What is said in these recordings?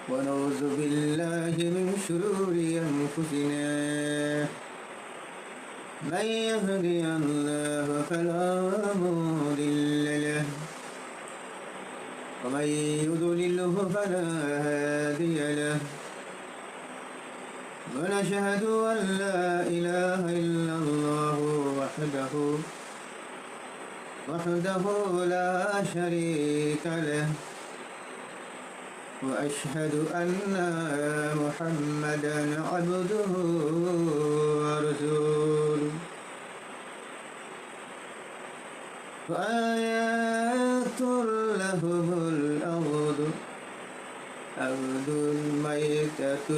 ونعوذ بالله من شرور أنفسنا من يهدي الله فلا مضل له ومن يضلله فلا هادي له ونشهد أن لا إله إلا الله وحده لا شريك له وأشهد أن محمدا عبده ورسوله وآيات لهم الأرض الميتة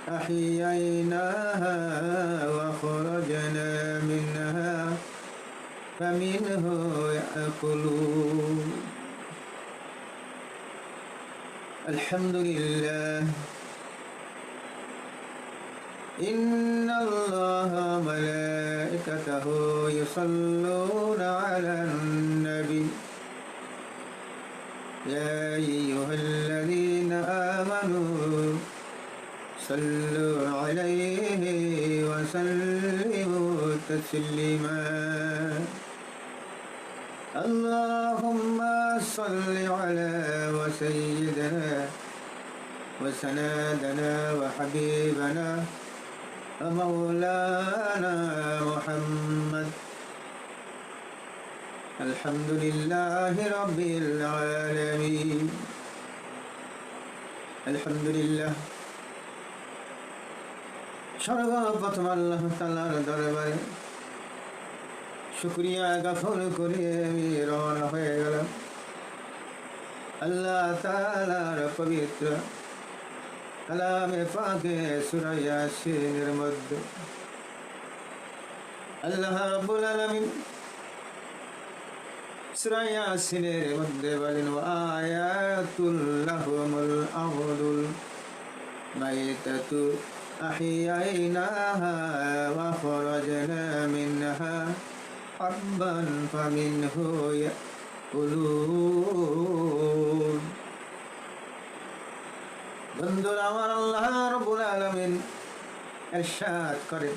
أحييناها وخرجنا منها فمنه يأكلون الحمد لله إن الله وملائكته يصلون على النبي يا أيها الذين آمنوا صلوا عليه وسلموا تسليما اللهم صل على وسيدنا وسندنا وحبيبنا ومولانا محمد الحمد لله رب العالمين الحمد لله সর্বপ্রথম আল্লাহ তাআলার দরবারে শুকরিয়া জ্ঞাপন করে আমি রওনা হয়ে গেলাম আল্লাহ তাআলার পবিত্র কালামে পাকে সূরা ইয়াসিনের মধ্যে আল্লাহ রাব্বুল আলামিন সূরা ইয়াসিনের মধ্যে বলেন আয়াতুল লাহুমুল আরদুল মাইতাতু أحييناها وخرجنا منها حبا فمنه يأكلون বন্ধুরা আমার আল্লাহ রাব্বুল আলামিন ইরশাদ করেন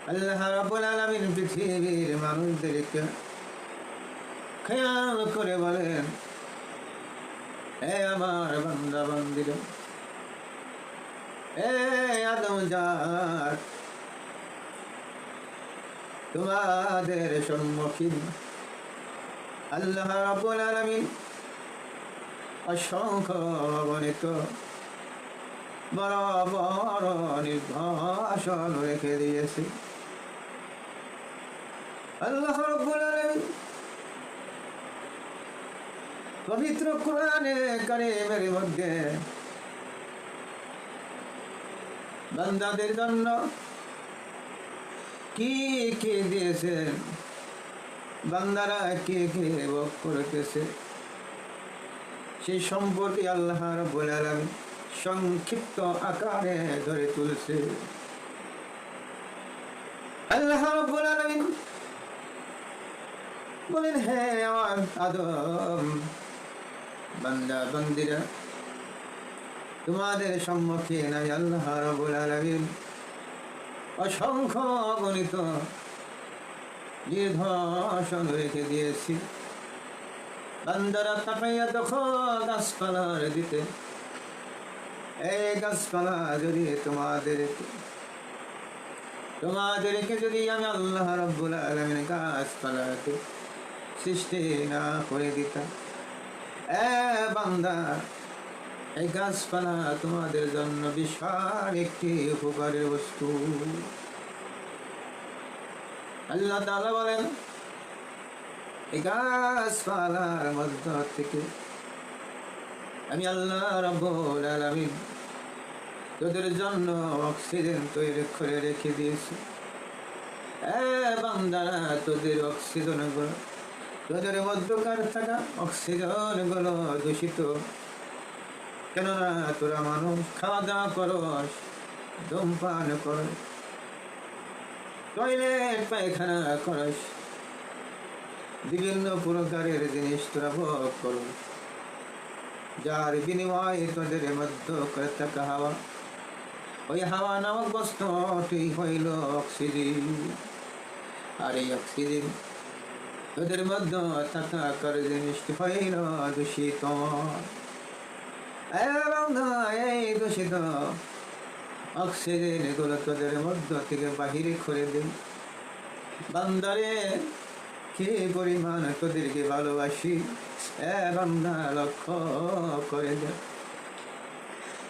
আল্লাহ রাব্বুল আলামিন পৃথিবীর মানুষদেরকে খেয়াল করে বলেন হে আমার বান্দা বান্দীরা আদম জাত তোমাদের সম্মুখীন আল্লাহ রাব্বুল আলামিন অসংখ্য অগণিত বড় বড় নিদর্শন রেখে দিয়েছে আল্লাহ রাব্বুল আলামিন পবিত্র কোরআনে কারীমের মধ্যে বান্দাদের জন্য কি কি দিয়েছেন বান্দারা কে কে ভোগ করতেছে সেই সম্পর্কে আল্লাহ রাব্বুল আলামিন সংক্ষিপ্ত আকারে ধরে তুলছে আল্লাহ রাব্বুল আলামিন বলেন হে আমার আদম বান্দা বান্দিরা তোমাদের সম্মুখীন আমি আল্লাহ রাব্বুল আলামিন অসংখ্য অগণিত নিদর্শন রেখে দিয়েছি বান্দারা তাকাইয়া দেখো গাছপালার দিতে এই গাছপালা যদি তোমাদেরকে যদি আমি আল্লাহ রাব্বুল আলামিন গাছপালাকে সৃষ্টি না করে দিতাম বান্দা এই গাছপালা তোমাদের জন্য বিশাল একটি উপকারের বস্তু আল্লাহ তাআলা বলেন এই গাছপালার মধ্য থেকে আমি আল্লাহ রাব্বুল আলামিন তোদের জন্য অক্সিজেন তৈরি করে রেখে দিয়েছি বান্দারা তোদের অক্সিজেন গুলো তোদের মধ্যকার থাকা অক্সিজেন গুলো দূষিত কেননা তোরা মানুষ খাওয়া দাওয়া করস ধূমপান করস টয়লেট পায়খানা করস বিভিন্ন প্রকারের জিনিস তোরা ভোগ করস যার বিনিময়ে তোদের মধ্য করে থাকা হাওয়া, ওই হাওয়া নামক বস্তুটি হইল অক্সিজেন। আর এই অক্সিজেন তোদের মধ্যে থাকার জিনিসটি হইল দূষিত। এবং এই দূষিত অক্সিজেন এগুলো তোদের মধ্য থেকে বাহিরে করে দিন। বান্দারে কি পরিমাণ তোদেরকে ভালোবাসি বান্দা লক্ষ্য করে দে।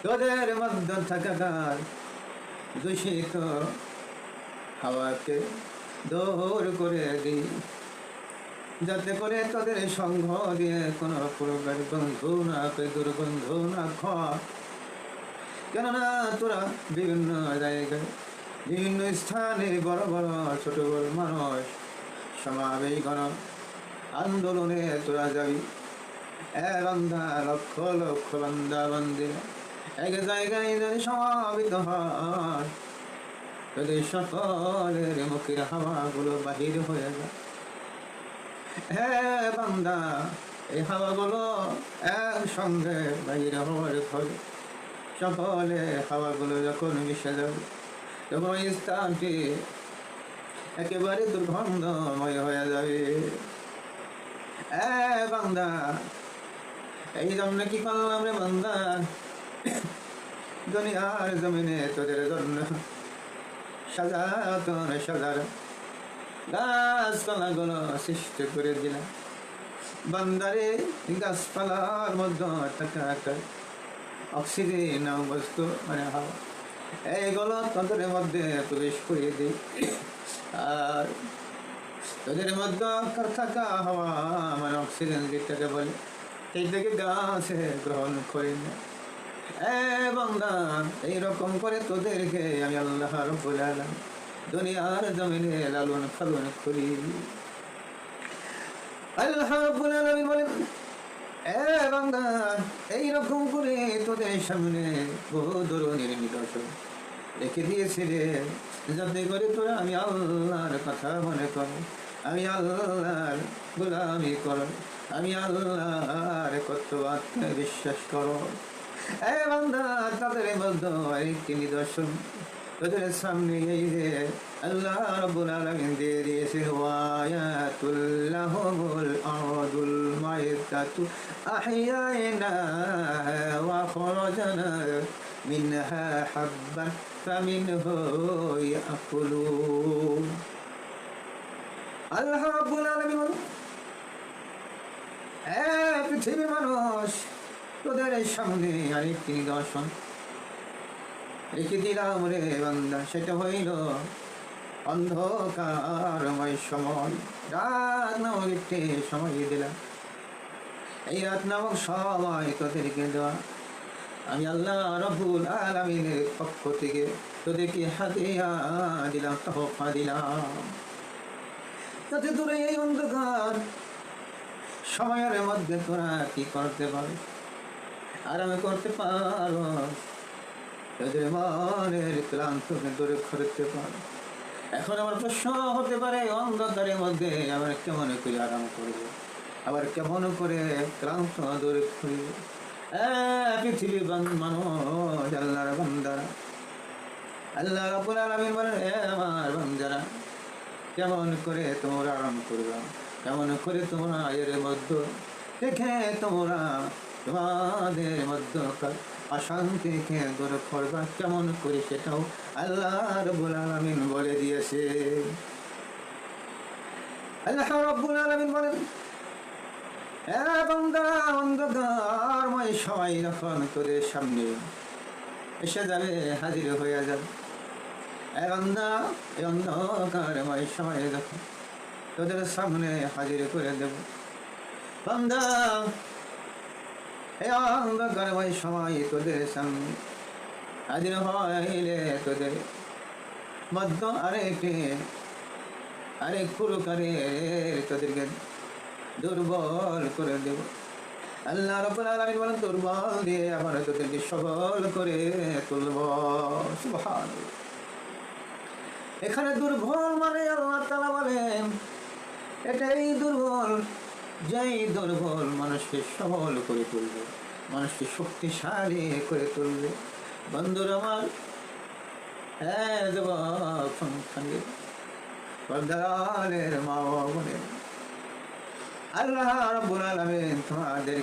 তোদের মধ্যে থাকার দূষিত হাওয়াকে দূর করে দিই, যাতে করে তোদের সঙ্গ দিয়ে কোনো প্রকার বন্ধু না দুর্গন্ধ না খায়। কেননা তোরা বিভিন্ন জায়গায় বিভিন্ন স্থানে বড় বড় ছোট বড় মানুষ সমাবেশ গণ আন্দোলনে তোরা যাবি। বান্দা লক্ষ লক্ষ বান্দা বান্দি এক জায়গায় যদি সমাবেত হয়, তোদের সকলের মুখের হাওয়াগুলো বাহির হয়ে যায়। হ্যাঁ বান্দা, এই হাওয়াগুলো একসঙ্গে বাহির হওয়ার ফলে সকলে হাওয়াগুলো যখন মিশে যাবে, তখন ওই স্থানটি একেবারে দুর্গন্ধময় হয়ে যাবে। বান্দা, এই জন্য কি করলাম রে বান্দা, দুনিয়ার জমিনে তোদের জন্য সাজার গাছপালাগুলো সৃষ্টি করে দিলাম। বান্দারে গাছপালার মধ্যে থাকা অক্সিজেন বস্তু মানে হাওয়া, এইগুলো তোদের মধ্যে প্রবেশ করে দিই। আর তোদের মধ্যে থাকা হাওয়া মানে অক্সিজেন যেটাকে বলে, এইটাকে গাছে গ্রহণ করে না। বান্দা, এইরকম করে তোদেরকে আমি আল্লাহ রাব্বুল আলামিন দুনিয়ার জমিনে লালন পালন করি। আল্লাহ রাব্বুল আলামিন বলেন, বান্দা, এইরকম করে তোদের সামনে বহু ধরনের নিদর্শন রেখে দিয়েছিলে, যাতে করে তোরা আমি আল্লাহর কথা মনে কর, আমি আল্লাহর গোলামি কর, আমি আল্লাহর কর্তব্যে বিশ্বাস করো। বান্দা, তাদের মধ্যে একটি নিদর্শন তোদের সামনে এই যে আল্লাহ রাব্বুল আলামিন দিয়ে দিয়েছে, ওয়ায়াতুল লাহুমুল আরদুল মাইতাতু আহইয়ানাহা ওয়া খরাজনা মিনহা হাব্বান ফামিনহু ইয়াকুলুন। আল্লাহ রাব্বুল আলামিন, পৃথিবী মানুষ, তোদের সামনে আরেকটি নিদর্শন রেখে দিলাম রে বান্দা। সেটা হইল অন্ধকারময় সময়, রাত নামক একটি সময় দিলাম। এই রাত নামক সময় তোদেরকে দেওয়া আমি আল্লাহ রাব্বুল আলামিনের পক্ষ থেকে তোদেরকে হাদিয়া দিলাম, তোহফা দিলাম, যাতে তোরা এই অন্ধকার সময়ের মধ্যে তোরা কি করতে পারো, আরামে করতে পারো, তোদের মনের ক্লান্তকে দূরে করতে পারো। এখন আমার প্রশ্ন হতে পারে, অন্ধকারের মধ্যে আবার কেমন করে আরাম করবে, আবার কেমন করে ক্লান্ত দূরে করবে? পৃথিবীর মানুষ, আল্লাহর বান্দারা, আল্লাহ রাব্বুল আলামিন বলেন, আমার বান্দারা, কেমন করে তোমরা আরাম করবে, কেমন করে তোমরা এর মধ্যে দেখে তোমরা তোমাদের মধ্যকার অশান্তিকে দূর করবা, কেমন করে সেটাও আল্লাহ রাব্বুল আলামিন বলে দিয়েছে। আল্লাহ রাব্বুল আলামিন বলেন, বান্দা, অন্ধকারময় সময় যখন তোদের সামনে এসে যাবে, হাজির হয়ে যাবে, বান্দা, এই অন্ধকারময় সময় যখন তোদের সামনে হাজির করে দেব, বান্দা, এই অন্ধকারময় সময় তোদের সামনে হাজির হইলে তোদের মধ্য আরেক প্রকারের তোদেরকে দুর্বল করে দেব। আল্লাহ রাব্বুল আলামিন বলেন, দুর্বল দিয়ে আবার তোদেরকে সবল করে তুলব। সুবহানাল্লাহ। এখানে দুর্বল মানে আল্লাহ তাআলা বলেন, এটাই দুর্বল, যেই দুর্বল মানুষকে সবল করে তুলবে, মানুষকে শক্তিশালী করে তুলবে। বন্ধুর আমার, হ্যাঁ যুবক সন্তানের, পর্দারের মা ও বোনের, আল্লাহ রাব্বুল আলামিন তোমাদেরকে